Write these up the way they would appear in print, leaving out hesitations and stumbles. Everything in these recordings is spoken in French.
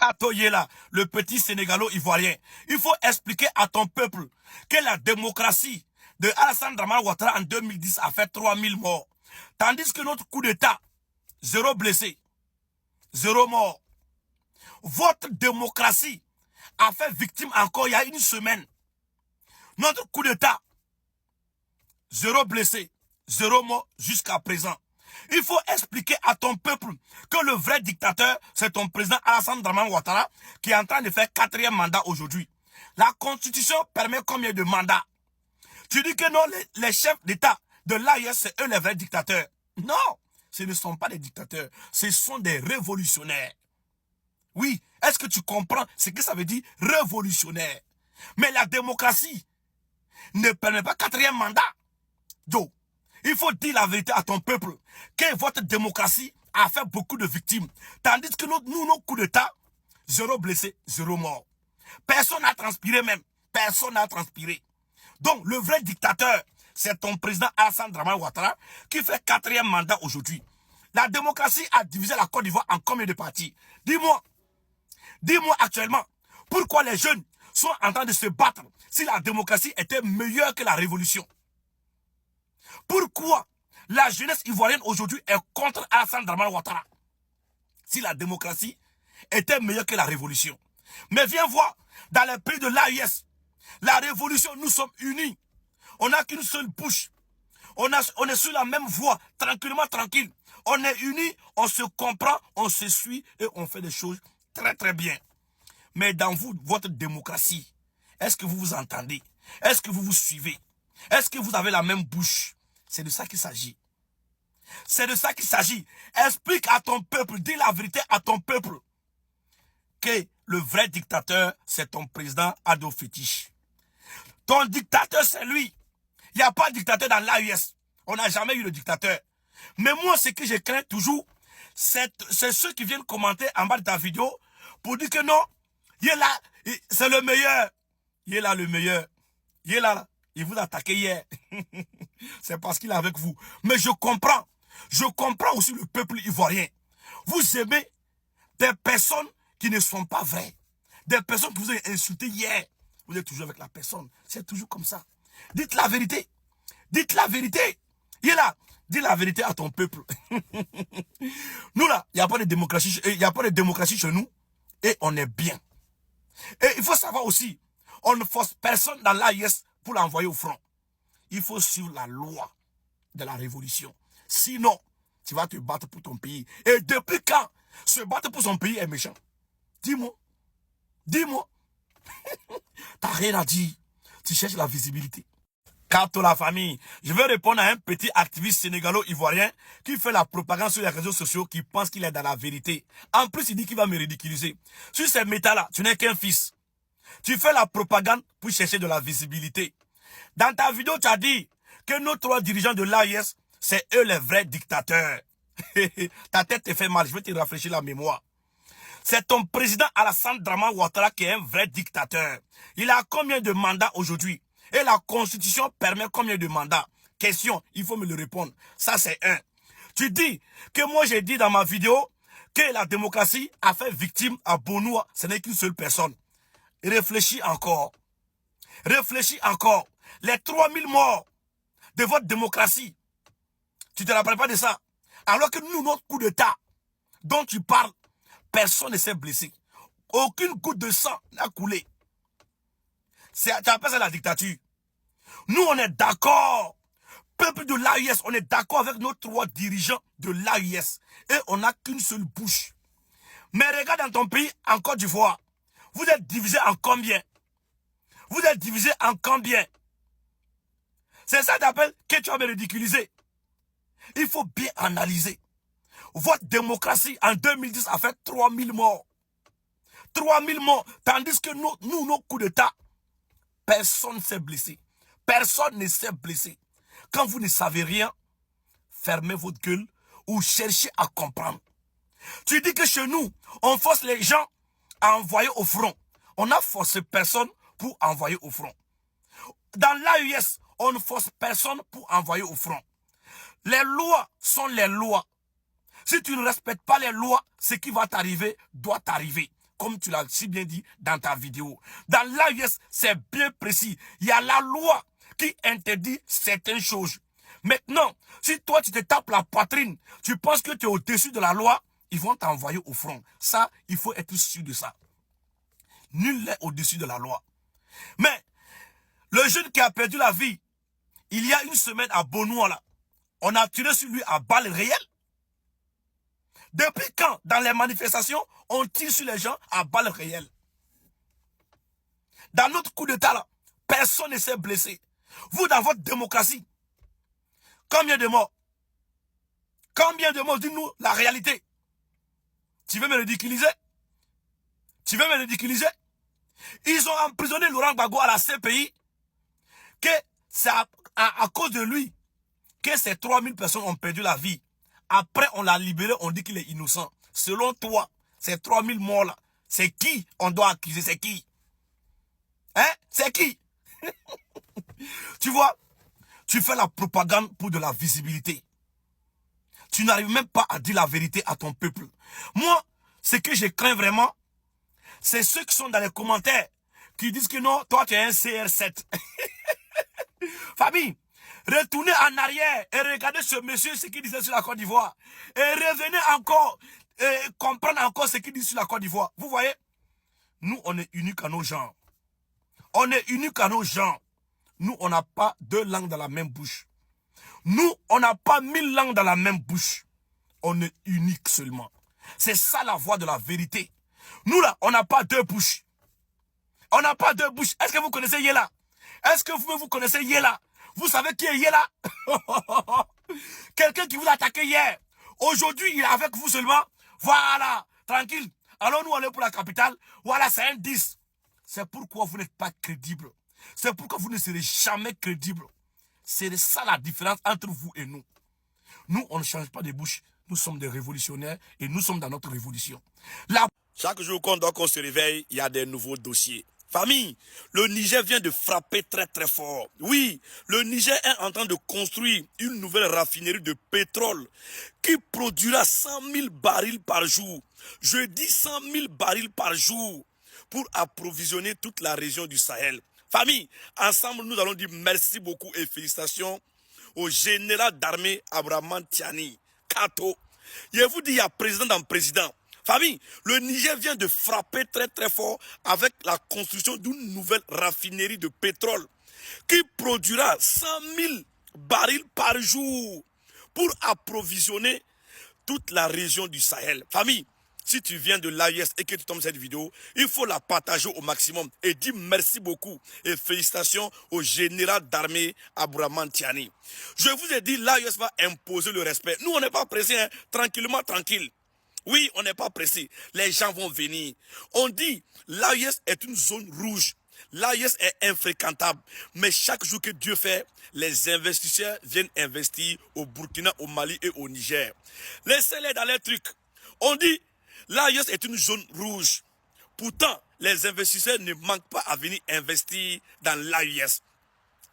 Atoyela, le petit Sénégalo-Ivoirien. Il faut expliquer à ton peuple que la démocratie de Alassane Dramane Ouattara en 2010 a fait 3000 morts. Tandis que notre coup d'État, 0 blessé, 0 mort. Votre démocratie a fait victime encore il y a une semaine. Notre coup d'État, 0 blessé, 0 mort jusqu'à présent. Il faut expliquer à ton peuple que le vrai dictateur, c'est ton président Alassane Dramane Ouattara qui est en train de faire 4e mandat aujourd'hui. La constitution permet combien de mandats? Tu dis que non, les chefs d'État de l'AIS, c'est eux les vrais dictateurs. Non, ce ne sont pas des dictateurs, ce sont des révolutionnaires. Oui, est-ce que tu comprends ce que ça veut dire révolutionnaire? Mais la démocratie ne permet pas 4e mandat. Yo, il faut dire la vérité à ton peuple que votre démocratie a fait beaucoup de victimes. Tandis que nous, nos coups d'État, 0 blessé, 0 mort. Personne n'a transpiré même. Personne n'a transpiré. Donc, le vrai dictateur, c'est ton président Alassane Dramane Ouattara qui fait 4e mandat aujourd'hui. La démocratie a divisé la Côte d'Ivoire en combien de parties? Dis-moi actuellement, pourquoi les jeunes sont en train de se battre si la démocratie était meilleure que la révolution? Pourquoi la jeunesse ivoirienne aujourd'hui est contre Alassane Dramane Ouattara si la démocratie était meilleure que la révolution? Mais viens voir, dans les pays de l'AIS, la révolution, nous sommes unis. On n'a qu'une seule bouche. On est sur la même voie, tranquillement, tranquille. On est unis, on se comprend, on se suit et on fait des choses très très bien. Mais dans votre démocratie, est-ce que vous vous entendez? Est-ce que vous vous suivez? Est-ce que vous avez la même bouche? C'est de ça qu'il s'agit. C'est de ça qu'il s'agit. Explique à ton peuple, dis la vérité à ton peuple, que le vrai dictateur, c'est ton président Adolphe Fétiche. Ton dictateur, c'est lui. Il n'y a pas de dictateur dans l'AUS. On n'a jamais eu de dictateur. Mais moi, ce que je crains toujours, c'est ceux qui viennent commenter en bas de ta vidéo pour dire que non, il est là, c'est le meilleur. Il est là le meilleur. Il est là. Il vous a attaqué hier. C'est parce qu'il est avec vous. Mais je comprends. Je comprends aussi le peuple ivoirien. Vous aimez des personnes qui ne sont pas vraies. Des personnes que vous avez insultées hier. Vous êtes toujours avec la personne. C'est toujours comme ça. Dites la vérité. Dites la vérité. Il est là. Dis la vérité à ton peuple. Nous là, il n'y a pas de démocratie. Il n'y a pas de démocratie chez nous. Et on est bien. Et il faut savoir aussi, on ne force personne dans l'AIS pour l'envoyer au front. Il faut suivre la loi de la révolution. Sinon, tu vas te battre pour ton pays. Et depuis quand se battre pour son pays est méchant? Dis-moi. Dis-moi. T'as rien à dire. Tu cherches la visibilité. Capte la famille. Je vais répondre à un petit activiste sénégalo-ivoirien qui fait la propagande sur les réseaux sociaux, qui pense qu'il est dans la vérité. En plus, il dit qu'il va me ridiculiser. Sur ces méta-là, tu n'es qu'un fils. Tu fais la propagande pour chercher de la visibilité. Dans ta vidéo, tu as dit que nos 3 dirigeants de l'AIS, c'est eux les vrais dictateurs. Ta tête te fait mal, je vais te rafraîchir la mémoire. C'est ton président Alassane Dramane Ouattara qui est un vrai dictateur. Il a combien de mandats aujourd'hui? Et la constitution permet combien de mandats? Question, il faut me le répondre. Ça c'est un. Tu dis que moi j'ai dit dans ma vidéo que la démocratie a fait victime à Bonoua. Ce n'est qu'une seule personne. Réfléchis encore. Réfléchis encore. Les 3000 morts de votre démocratie. Tu ne te rappelles pas de ça? Alors que nous, notre coup d'État dont tu parles, personne ne s'est blessé. Aucune goutte de sang n'a coulé. Tu appelles ça la dictature. Nous, on est d'accord. Peuple de l'AIS, on est d'accord avec nos 3 dirigeants de l'AIS. Et on n'a qu'une seule bouche. Mais regarde dans ton pays, en Côte d'Ivoire, vous êtes divisé en combien? Vous êtes divisé en combien? C'est ça que tu appelles que tu vas me ridiculiser. Il faut bien analyser. Votre démocratie en 2010 a fait 3000 morts. 3000 morts. Tandis que nous, nos coups d'État, personne ne s'est blessé. Personne ne s'est blessé. Quand vous ne savez rien, fermez votre gueule ou cherchez à comprendre. Tu dis que chez nous, on force les gens à envoyer au front. On a forcé personne pour envoyer au front. Dans l'AUS, on ne force personne pour envoyer au front. Les lois sont les lois. Si tu ne respectes pas les lois, ce qui va t'arriver doit t'arriver. comme tu l'as si bien dit dans ta vidéo. Dans l'AES, c'est bien précis. Il y a la loi qui interdit certaines choses. Maintenant, si toi tu te tapes la poitrine, tu penses que tu es au-dessus de la loi, ils vont t'envoyer au front. Ça, il faut être sûr de ça. Nul n'est au-dessus de la loi. Mais, le jeune qui a perdu la vie, il y a une semaine à Beaunois, là, on a tiré sur lui à balles réelles. Depuis quand, dans les manifestations, on tire sur les gens à balles réelles? Dans notre coup d'état, là, personne ne s'est blessé. Vous, dans votre démocratie, combien de morts? Combien de morts? Dis-nous la réalité. Tu veux me ridiculiser? Tu veux me ridiculiser? Ils ont emprisonné Laurent Gbagbo à la CPI, que c'est à cause de lui que ces 3000 personnes ont perdu la vie. Après, on l'a libéré, on dit qu'il est innocent. Selon toi, ces 3000 morts-là, c'est qui on doit accuser? C'est qui? Hein? C'est qui? Tu vois, tu fais la propagande pour de la visibilité. Tu n'arrives même pas à dire la vérité à ton peuple. Moi, ce que je crains vraiment, c'est ceux qui sont dans les commentaires, qui disent que non, toi tu es un CR7. Famille, retournez en arrière et regardez ce monsieur, ce qu'il disait sur la Côte d'Ivoire. Et revenez encore, et comprendre encore ce qu'il dit sur la Côte d'Ivoire. Vous voyez, nous on est uniques à nos gens. On est uniques à nos gens. Nous, on n'a pas 2 langues dans la même bouche. Nous, on n'a pas 1000 langues dans la même bouche. On est unique seulement. C'est ça la voie de la vérité. Nous là, on n'a pas 2 bouches. On n'a pas 2 bouches. Est-ce que vous connaissez Yela? Est-ce que vous connaissez Yela? Vous savez qui est Yela? Quelqu'un qui vous a attaqué hier. Aujourd'hui, il est avec vous seulement. Voilà, tranquille. Alors nous, on est pour la capitale. Voilà, c'est un 10. C'est pourquoi vous n'êtes pas crédible. C'est pourquoi vous ne serez jamais crédible. C'est ça la différence entre vous et nous. Nous, on ne change pas de bouche. Nous sommes des révolutionnaires et nous sommes dans notre révolution. Chaque jour qu'on se réveille, il y a des nouveaux dossiers. Famille, le Niger vient de frapper très très fort. Oui, le Niger est en train de construire une nouvelle raffinerie de pétrole qui produira 100 000 barils par jour. Je dis 100 000 barils par jour pour approvisionner toute la région du Sahel. Famille, ensemble, nous allons dire merci beaucoup et félicitations au général d'armée Abraman Tiani, Kato. Je vous dis, il y a président dans président. Famille, le Niger vient de frapper très très fort avec la construction d'une nouvelle raffinerie de pétrole qui produira 100 000 barils par jour pour approvisionner toute la région du Sahel. Famille, si tu viens de l'AES et que tu tombes cette vidéo, il faut la partager au maximum et dire merci beaucoup et félicitations au général d'armée Abraman Tiani. Je vous ai dit, l'AES va imposer le respect. Nous, on n'est pas pressés, hein, tranquillement, tranquille. Oui, on n'est pas pressé. Les gens vont venir. On dit, l'AES est une zone rouge. L'AES est infréquentable. Mais chaque jour que Dieu fait, les investisseurs viennent investir au Burkina, au Mali et au Niger. Laissez-les dans les trucs. On dit, l'AES est une zone rouge. Pourtant, les investisseurs ne manquent pas à venir investir dans l'AES.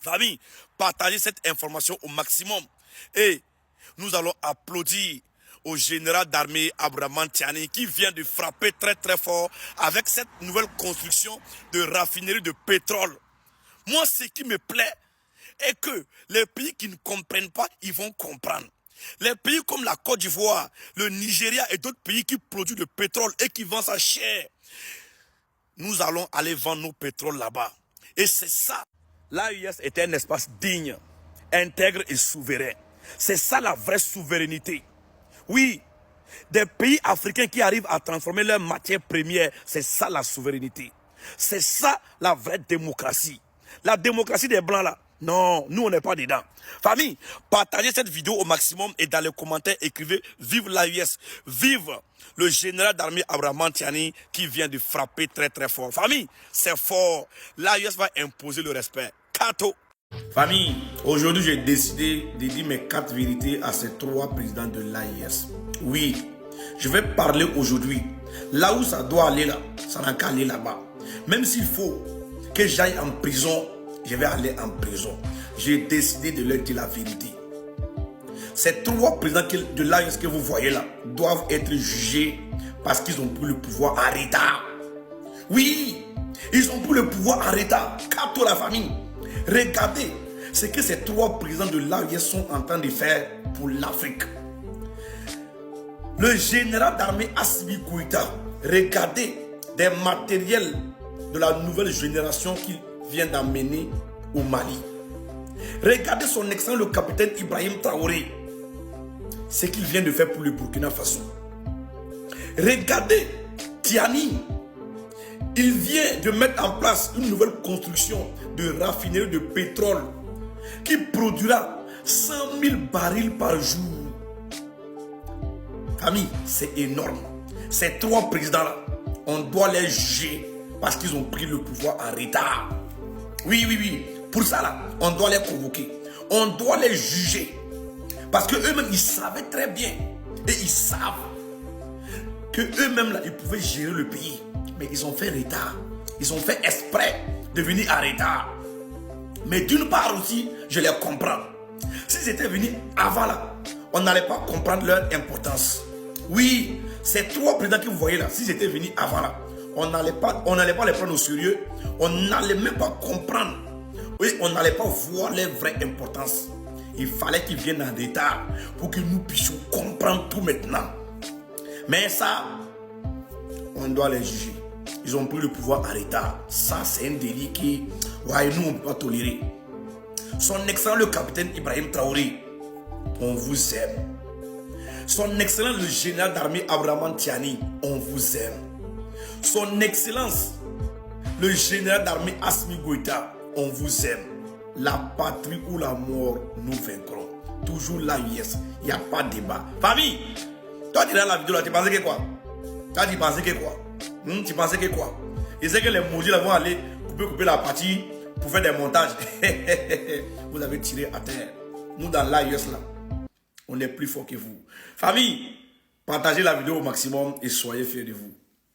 Famille, partagez cette information au maximum. Et nous allons applaudir au général d'armée Abraman Tiani qui vient de frapper très très fort avec cette nouvelle construction de raffinerie de pétrole. Moi, ce qui me plaît est que les pays qui ne comprennent pas, ils vont comprendre. Les pays comme la Côte d'Ivoire, le Nigeria et d'autres pays qui produisent le pétrole et qui vendent ça cher, nous allons aller vendre nos pétroles là-bas. Et c'est ça. L'AES est un espace digne, intègre et souverain. C'est ça la vraie souveraineté. Oui, des pays africains qui arrivent à transformer leurs matières premières, c'est ça la souveraineté. C'est ça la vraie démocratie. La démocratie des Blancs là, non, nous on n'est pas dedans. Famille, partagez cette vidéo au maximum et dans les commentaires écrivez « Vive l'AES », vive le général d'armée Abraman Tiani qui vient de frapper très très fort. Famille, c'est fort. L'AES va imposer le respect. Kato. Famille, aujourd'hui j'ai décidé de dire mes 4 vérités à ces 3 présidents de l'AES. Oui, je vais parler aujourd'hui. Là où ça doit aller là, ça n'a qu'à aller là-bas. Même s'il faut que j'aille en prison, je vais aller en prison. J'ai décidé de leur dire la vérité. Ces 3 présidents de l'AES que vous voyez là doivent être jugés parce qu'ils ont pris le pouvoir en retard. Oui, ils ont pris le pouvoir en retard. Capte la famille. Regardez ce que ces 3 présidents de l'AES sont en train de faire pour l'Afrique. Le général d'armée Assimi Goïta, regardez des matériels de la nouvelle génération qu'il vient d'amener au Mali. Regardez son excellent le capitaine Ibrahim Traoré, ce qu'il vient de faire pour le Burkina Faso. Regardez Tiani, il vient de mettre en place une nouvelle construction de raffinerie de pétrole qui produira 100 000 barils par jour. Famille, c'est énorme. Ces 3 présidents-là, on doit les juger parce qu'ils ont pris le pouvoir en retard. Oui, oui, oui. Pour ça, là, on doit les convoquer. On doit les juger. Parce qu'eux-mêmes, ils savaient très bien. Et ils savent qu'eux-mêmes, là, ils pouvaient gérer le pays. Mais ils ont fait retard. Ils ont fait exprès de venir en retard. Mais d'une part aussi, je les comprends. S'ils étaient venus avant, là, on n'allait pas comprendre leur importance. Oui, ces 3 présidents que vous voyez là, s'ils étaient venus avant, là, on n'allait pas les prendre au sérieux. On n'allait même pas comprendre. Oui, on n'allait pas voir leur vraie importance. Il fallait qu'ils viennent en retard pour que nous puissions comprendre tout maintenant. Mais ça, on doit les juger. Ils ont pris le pouvoir en retard. Ça, c'est un délit qui, ouais, nous, on ne peut pas tolérer. Son excellent le capitaine Ibrahim Traoré, on vous aime. Son excellence le général d'armée Abraham Tiani, on vous aime. Son excellence le général d'armée Assimi Goïta, on vous aime. La patrie ou la mort, nous vaincrons. Toujours l'AES, il n'y a pas de débat. Famille, toi tu es dans la vidéo là, tu pensais que quoi? Toi tu pensais que quoi? Tu pensais que quoi? Et c'est que les maudits là vont aller couper la partie pour faire des montages. Vous avez tiré à terre. Nous dans l'AES là, on est plus fort que vous. Famille, partagez la vidéo au maximum et soyez fiers de vous.